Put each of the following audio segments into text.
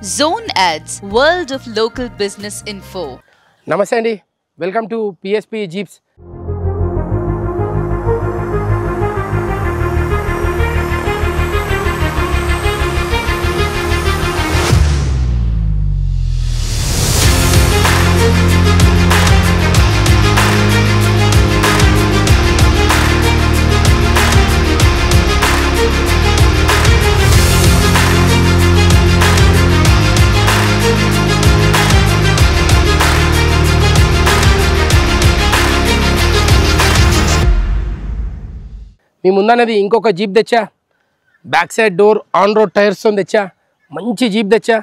Zone Ads, World of Local Business Info. Namaste Andy, welcome to PSP Jeeps. మీ ముందన్నది ఇంకొక jeep తెచ్చా, back side door on road టైర్స్తో తెచ్చా, మంచి jeep తెచ్చా,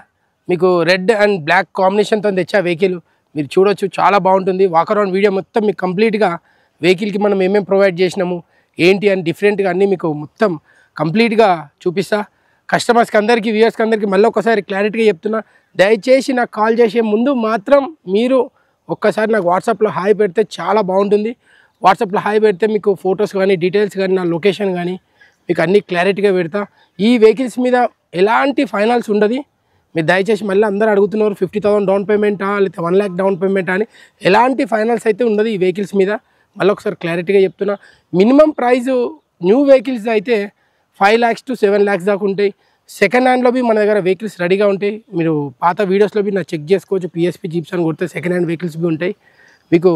మీకు రెడ్ అండ్ బ్లాక్ కాంబినేషన్తో తెచ్చా వెహికల్. మీరు చూడొచ్చు, చాలా బాగుంటుంది. వాక్ అరౌండ్ వీడియో మొత్తం మీకు కంప్లీట్గా వెహికల్కి మనం ఏమేమి ప్రొవైడ్ చేసినాము ఏంటి అని డిఫరెంట్గా అన్నీ మీకు మొత్తం కంప్లీట్గా చూపిస్తా. కస్టమర్స్కి అందరికీ, వ్యూయర్స్కి అందరికీ మళ్ళీ ఒకసారి క్లారిటీగా చెప్తున్నా, దయచేసి నాకు కాల్ చేసే ముందు మాత్రం మీరు ఒక్కసారి నాకు వాట్సాప్లో హాయ్ పెడితే చాలా బాగుంటుంది. వాట్సాప్లో హాయ్ పెడితే మీకు ఫొటోస్ కానీ, డీటెయిల్స్ కానీ, నా లొకేషన్ కానీ మీకు అన్నీ క్లారిటీగా పెడతా. ఈ వెహికల్స్ మీద ఎలాంటి ఫైనాన్స్ ఉండదు. మీరు దయచేసి మళ్ళీ అందరూ అడుగుతున్నారు 50,000 డౌన్ పేమెంటా లేకపోతే 1 lakh డౌన్ పేమెంటా అని. ఎలాంటి ఫైనాన్స్ అయితే ఉండదు ఈ వెహికల్స్ మీద. మళ్ళీ ఒకసారి క్లారిటీగా చెప్తున్నా. మినిమం ప్రైజు న్యూ వెహికల్స్ అయితే 5 lakhs to 7 lakhs దాకా ఉంటాయి. సెకండ్ హ్యాండ్లో మన దగ్గర వెహికల్స్ రెడీగా ఉంటాయి. మీరు పాత వీడియోస్లో నా చెక్ చేసుకోవచ్చు. PSP జీప్స్ అని కొడితే సెకండ్ హ్యాండ్ వెహికల్స్ ఉంటాయి. మీకు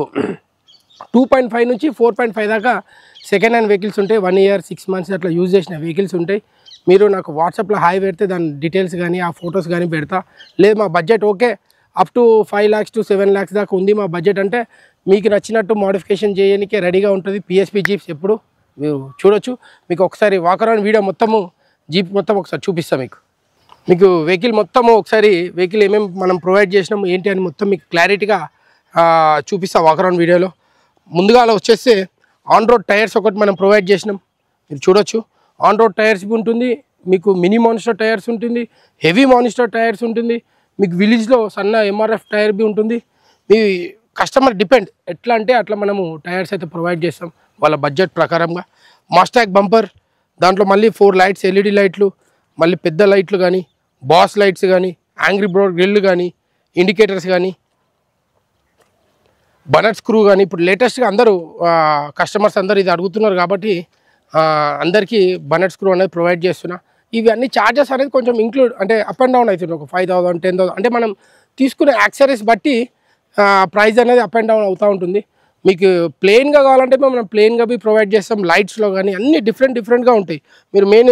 2.5 నుంచి 4.5 దాకా సెకండ్ హ్యాండ్ వెహికల్స్ ఉంటాయి. 1 year 6 months అట్లా యూజ్ చేసిన వెహికల్స్ ఉంటాయి. మీరు నాకు వాట్సాప్లో హాయ్ పెడితే దాని డీటెయిల్స్ కానీ, ఆ ఫొటోస్ కానీ పెడతా. లేదు మా budget okay, up to 5 lakhs to 7 lakhs దాకా ఉంది మా బడ్జెట్ అంటే, మీకు నచ్చినట్టు మోడిఫికేషన్ చేయడానికి రెడీగా ఉంటుంది PSP జీప్స్. ఎప్పుడు మీరు చూడొచ్చు. మీకు ఒకసారి వాక్ అరౌండ్ వీడియో మొత్తము జీప్ మొత్తం ఒకసారి చూపిస్తాం. మీకు వెహికల్ మొత్తము ఒకసారి వెహికల్ ఏమేమి మనం ప్రొవైడ్ చేసినాము ఏంటి అని మొత్తం మీకు క్లారిటీగా చూపిస్తా వాక్ అరౌండ్ వీడియోలో. ముందుగా అలా వచ్చేస్తే ఆన్ రోడ్ టైర్స్ ఒకటి మనం ప్రొవైడ్ చేసినాం. మీరు చూడొచ్చు, ఆన్ రోడ్ టైర్స్ ఉంటుంది, మీకు మినీ మానిస్టర్ టైర్స్ ఉంటుంది, హెవీ మానిస్టర్ టైర్స్ ఉంటుంది, మీకు విలేజ్లో సన్న MRF టైర్ ఉంటుంది. మీ కస్టమర్ డిపెండ్ ఎట్లా అంటే అట్లా మనము టైర్స్ అయితే ప్రొవైడ్ చేస్తాం వాళ్ళ బడ్జెట్ ప్రకారంగా. మాస్టాగ్ బంపర్, దాంట్లో మళ్ళీ 4 లైట్స్ LED లైట్లు, మళ్ళీ పెద్ద లైట్లు కానీ, బాస్ లైట్స్ కానీ, యాంగ్రీ బర్డ్ గ్రిల్ కానీ, ఇండికేటర్స్ కానీ, బనట్ స్క్రూ కానీ. ఇప్పుడు లేటెస్ట్గా అందరూ కస్టమర్స్ అందరూ ఇది అడుగుతున్నారు కాబట్టి అందరికీ బనట్ స్క్రూ అనేది ప్రొవైడ్ చేస్తున్నా. ఇవి అన్ని ఛార్జెస్ అనేది కొంచెం ఇంక్లూడ్ అంటే అప్ అండ్ డౌన్ అవుతుంది. ఒక 5,000 10,000 అంటే మనం తీసుకునే యాక్సరీస్ బట్టి ప్రైస్ అనేది అప్ అండ్ డౌన్ అవుతూ ఉంటుంది. మీకు ప్లెయిన్గా కావాలంటే మనం ప్లెయిన్గా ప్రొవైడ్ చేస్తాం. లైట్స్లో కానీ అన్నీ డిఫరెంట్గా ఉంటాయి. మీరు మెయిన్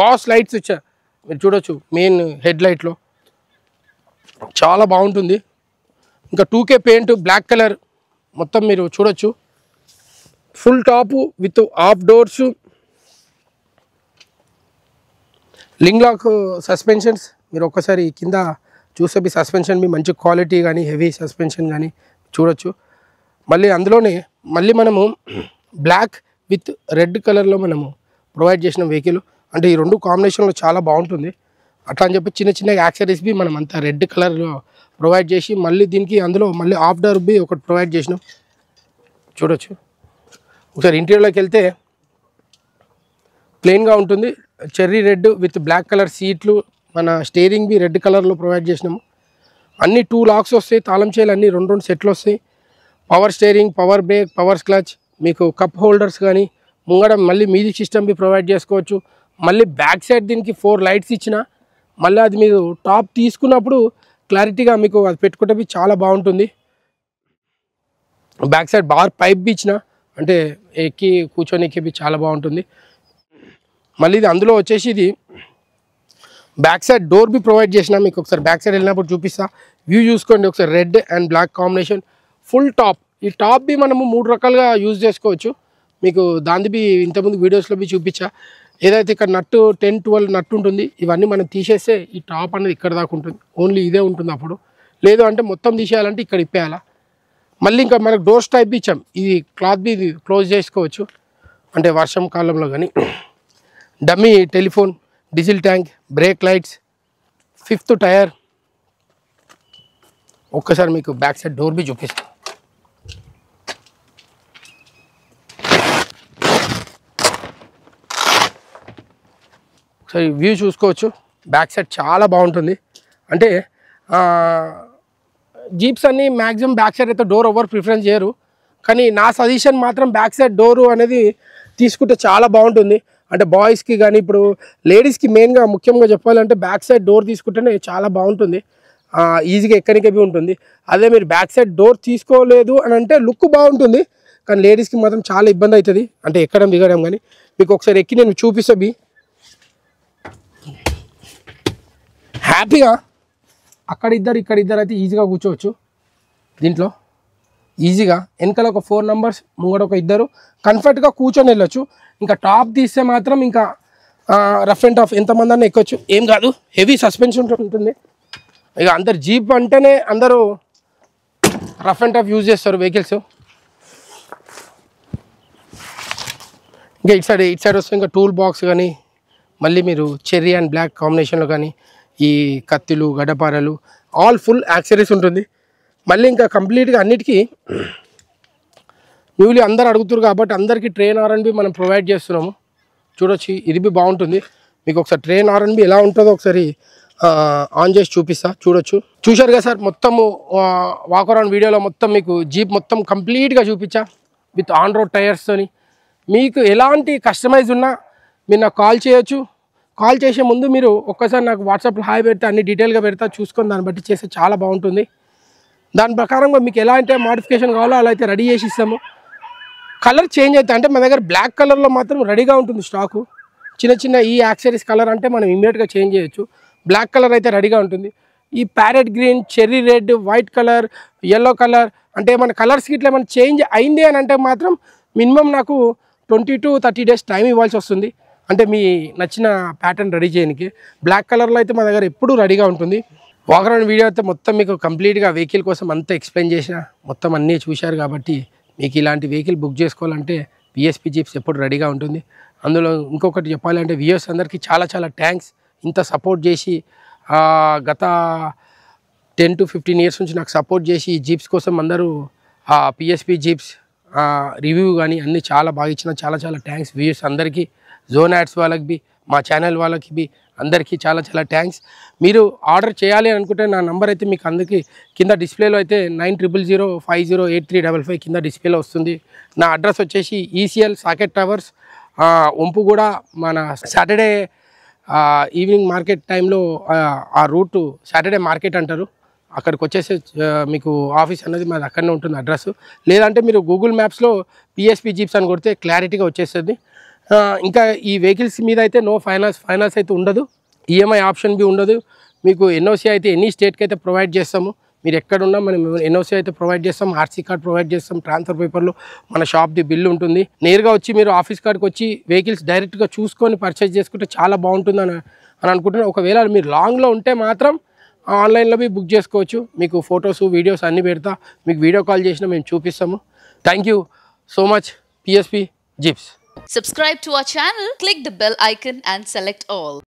బాస్ లైట్స్ వచ్చా మీరు చూడొచ్చు, మెయిన్ హెడ్ లైట్లో చాలా బాగుంటుంది. ఇంకా 2K పెయింట్ బ్లాక్ కలర్ మొత్తం మీరు చూడొచ్చు. Full top with off doors, link lock suspensions. మీరు ఒక్కసారి కింద చూస్తే సస్పెన్షన్ మంచి క్వాలిటీ కానీ, హెవీ సస్పెన్షన్ కానీ చూడొచ్చు. మళ్ళీ అందులోనే మళ్ళీ మనము బ్లాక్ విత్ రెడ్ కలర్లో మనము ప్రొవైడ్ చేసిన వెహికల్. అంటే ఈ రెండు కాంబినేషన్లో చాలా బాగుంటుంది. అట్లా అని చెప్పి చిన్న యాక్సరీస్ మనం అంతా రెడ్ కలర్లో ప్రొవైడ్ చేసి మళ్ళీ దీనికి అందులో మళ్ళీ ఆఫ్ డోర్ ఒకటి ప్రొవైడ్ చేసినాం. చూడొచ్చు. ఒకసారి ఇంటీరియర్లోకి వెళ్తే ప్లెయిన్గా ఉంటుంది. Cherry red with black colour సీట్లు, మన స్టీరింగ్ రెడ్ కలర్లో ప్రొవైడ్ చేసినాము. అన్నీ 2 locks వస్తాయి. తాళం చేయాలి అన్నీ 2 సెట్లు వస్తాయి. Power steering, power break, power clutch, మీకు కప్ హోల్డర్స్ కానీ, ముంగడ మళ్ళీ మ్యూజిక్ సిస్టమ్ ప్రొవైడ్ చేసుకోవచ్చు. మళ్ళీ బ్యాక్ సైడ్ దీనికి 4 లైట్స్ ఇచ్చిన, మళ్ళీ అది మీరు టాప్ తీసుకున్నప్పుడు క్లారిటీగా మీకు అది పెట్టుకుంటే చాలా బాగుంటుంది. బ్యాక్ సైడ్ బార్ పైప్ ఇచ్చిన, అంటే ఎక్కి కూర్చొని ఎక్కి చాలా బాగుంటుంది. మళ్ళీ ఇది అందులో వచ్చేసి ఇది బ్యాక్ సైడ్ డోర్ ప్రొవైడ్ చేసిన. మీకు ఒకసారి బ్యాక్ సైడ్ వెళ్ళినప్పుడు చూపిస్తా. వ్యూ చూసుకోండి ఒకసారి. Red and black combination, full top. ఈ టాప్ మనము 3 రకాలుగా యూజ్ చేసుకోవచ్చు. మీకు దాన్ని ఇంతకుముందు వీడియోస్లో చూపించా. ఏదైతే ఇక్కడ నట్టు 10-12 నట్టు ఉంటుంది, ఇవన్నీ మనం తీసేస్తే ఈ టాప్ అనేది ఇక్కడ దాకా ఉంటుంది. ఓన్లీ ఇదే ఉంటుంది. అప్పుడు లేదు అంటే మొత్తం తీసేయాలంటే ఇక్కడ ఇప్పేయాలా. మళ్ళీ ఇంకా మనకు డోర్స్ టైప్ ఇచ్చాం. ఇది క్లాత్ ఇది క్లోజ్ చేసుకోవచ్చు, అంటే వర్షం కాలంలో కానీ. Dummy telephone, diesel tank, brake lights, 5th tyre. ఒక్కసారి మీకు బ్యాక్ సైడ్ డోర్ చూపిస్తాం. ఒకసారి వ్యూ చూసుకోవచ్చు. బ్యాక్ సైడ్ చాలా బాగుంటుంది. అంటే జీప్స్ అన్నీ మ్యాక్సిమం బ్యాక్ సైడ్ అయితే డోర్ ఎవరు ప్రిఫరెన్స్ చేయరు, కానీ నా సజెషన్ మాత్రం బ్యాక్ సైడ్ డోరు అనేది తీసుకుంటే చాలా బాగుంటుంది. అంటే బాయ్స్కి కానీ ఇప్పుడు లేడీస్కి మెయిన్గా ముఖ్యంగా చెప్పాలంటే బ్యాక్ సైడ్ డోర్ తీసుకుంటేనే చాలా బాగుంటుంది, ఈజీగా ఎక్కడికి ఉంటుంది. అదే మీరు బ్యాక్ సైడ్ డోర్ తీసుకోలేదు అని అంటే లుక్ బాగుంటుంది, కానీ లేడీస్కి మాత్రం చాలా ఇబ్బంది అవుతుంది అంటే ఎక్కడం దిగడం. కానీ మీకు ఒకసారి ఎక్కి నేను చూపిస్తా హ్యాపీగా అక్కడ ఇద్దరు ఇక్కడ ఇద్దరు అయితే ఈజీగా కూర్చోవచ్చు దీంట్లో. ఈజీగా వెనకాల ఒక 4 నంబర్స్, ముంగడ ఒక ఇద్దరు కంఫర్ట్గా కూర్చొని వెళ్ళొచ్చు. ఇంకా టాప్ తీస్తే మాత్రం ఇంకా రఫ్ అండ్ టఫ్ ఎంతమంది అన్న ఎక్కొచ్చు, ఏం కాదు. హెవీ సస్పెన్షన్ ఉంటుంది. ఇక అందరు జీప్ అంటేనే అందరూ రఫ్ అండ్ టఫ్ యూజ్ చేస్తారు వెహికల్స్. ఇంకా ఇటు సైడ్ వస్తే ఇంకా టూల్ బాక్స్ కానీ, మళ్ళీ మీరు చెర్రీ అండ్ బ్లాక్ కాంబినేషన్లో కానీ ఈ కత్తిలు, గడ్డపారలు ఆల్ ఫుల్ యాక్సెసరీస్ ఉంటుంది. మళ్ళీ ఇంకా కంప్లీట్గా అన్నిటికీ న్యూలీ అందరు అడుగుతారు కాబట్టి అందరికీ ట్రైన్ R&B మనం ప్రొవైడ్ చేస్తున్నాము. చూడొచ్చు, ఇది బి బాగుంటుంది. మీకు ఒకసారి ట్రైన్ R&B ఎలా ఉంటుందో ఒకసారి ఆన్ చేసి చూపిస్తా, చూశారు కదా సార్. మొత్తము వాక్ అరౌండ్ వీడియోలో మొత్తం మీకు జీప్ మొత్తం కంప్లీట్గా చూపించా విత్ ఆన్ రోడ్ టైర్స్తోని. మీకు ఎలాంటి కస్టమైజ్ ఉన్నా మీరు నాకు కాల్ చేయొచ్చు. కాల్ చేసే ముందు మీరు ఒక్కసారి నాకు వాట్సాప్లో హాయ్ పెడితే అన్ని డీటెయిల్గా పెడతా, చూసుకొని దాన్ని బట్టి చేస్తే చాలా బాగుంటుంది. దాని ప్రకారంగా మీకు ఎలా అంటే మాడిఫికేషన్ కావాలో అలా అయితే రెడీ చేసి ఇస్తాము. కలర్ చేంజ్ అవుతాయి అంటే మన దగ్గర బ్లాక్ కలర్లో మాత్రం రెడీగా ఉంటుంది స్టాకు. చిన్న ఈ యాక్సెసరీస్ కలర్ అంటే మనం ఇమీడియట్గా చేంజ్ చేయొచ్చు. బ్లాక్ కలర్ అయితే రెడీగా ఉంటుంది. ఈ parrot green, cherry red, white colour, yellow colour అంటే మన కలర్స్కి ఇట్లా ఏమైనా చేంజ్ అయింది అని అంటే మాత్రం మినిమం నాకు 20 to 30 days టైం ఇవ్వాల్సి వస్తుంది. అంటే మీ నచ్చిన ప్యాటర్న్ రెడీ చేయడానికి. బ్లాక్ కలర్లో అయితే మన దగ్గర ఎప్పుడూ రెడీగా ఉంటుంది. వాక్ అరౌండ్ వీడియో అయితే మొత్తం మీకు కంప్లీట్గా వెహికల్ కోసం అంతా ఎక్స్ప్లెయిన్ చేసిన, మొత్తం అన్నీ చూశారు కాబట్టి మీకు ఇలాంటి వెహికల్ బుక్ చేసుకోవాలంటే పిఎస్పి జీప్స్ ఎప్పుడు రెడీగా ఉంటుంది. అందులో ఇంకొకటి చెప్పాలంటే వ్యూయర్స్ అందరికీ చాలా థ్యాంక్స్. ఇంత సపోర్ట్ చేసి గత 10 to 15 years నుంచి నాకు సపోర్ట్ చేసి ఈ జీప్స్ కోసం అందరూ పిఎస్పి జీప్స్ రివ్యూ కానీ అన్నీ చాలా బాగా ఇచ్చిన చాలా థ్యాంక్స్ వ్యూయర్స్ అందరికీ. జోన్ యాడ్స్ వాళ్ళకి బి, మా ఛానల్ వాళ్ళకి బి అందరికీ చాలా థ్యాంక్స్. మీరు ఆర్డర్ చేయాలి అనుకుంటే నా నంబర్ అయితే మీకు అందరికీ కింద డిస్ప్లేలో అయితే 9000508355 కింద డిస్ప్లేలో వస్తుంది. నా అడ్రస్ వచ్చేసి ఈసీఎల్ సాకెట్ టవర్స్, వంపుగూడ. మన సాటర్డే ఈవినింగ్ మార్కెట్ టైంలో ఆ రూటు సాటర్డే మార్కెట్ అంటారు, అక్కడికి వచ్చేసి మీకు ఆఫీస్ అనేది మాది అక్కడనే ఉంటుంది అడ్రస్. లేదంటే మీరు గూగుల్ మ్యాప్స్లో పిఎస్పి జీప్స్ అని కొడితే క్లారిటీగా వచ్చేస్తుంది. ఇంకా ఈ వెహికల్స్ మీద అయితే నో ఫైనాన్స్ అయితే ఉండదు, ఈఎంఐ ఆప్షన్ బి ఉండదు. మీకు ఎన్ఓసి అయితే ఎనీ స్టేట్కి అయితే ప్రొవైడ్ చేస్తాము. మీరు ఎక్కడున్నా మనం ఎన్ఓసి అయితే ప్రొవైడ్ చేస్తాం, ఆర్సీ కార్డ్ ప్రొవైడ్ చేస్తాం, ట్రాన్స్ఫర్ పేపర్లో మన షాప్ది బిల్లు ఉంటుంది. నేరుగా వచ్చి మీరు ఆఫీస్ కార్డ్కి వచ్చి వెహికల్స్ డైరెక్ట్గా చూసుకొని పర్చేజ్ చేసుకుంటే చాలా బాగుంటుంది అని అనుకుంటున్నాను. ఒకవేళ మీరు లాంగ్లో ఉంటే మాత్రం ఆన్లైన్లో బుక్ చేసుకోవచ్చు. మీకు ఫొటోస్, వీడియోస్ అన్నీ పెడతా, మీకు వీడియో కాల్ చేసినా మేము చూపిస్తాము. Thank you so much PSP jeeps. Subscribe to our channel, click the bell icon and select all.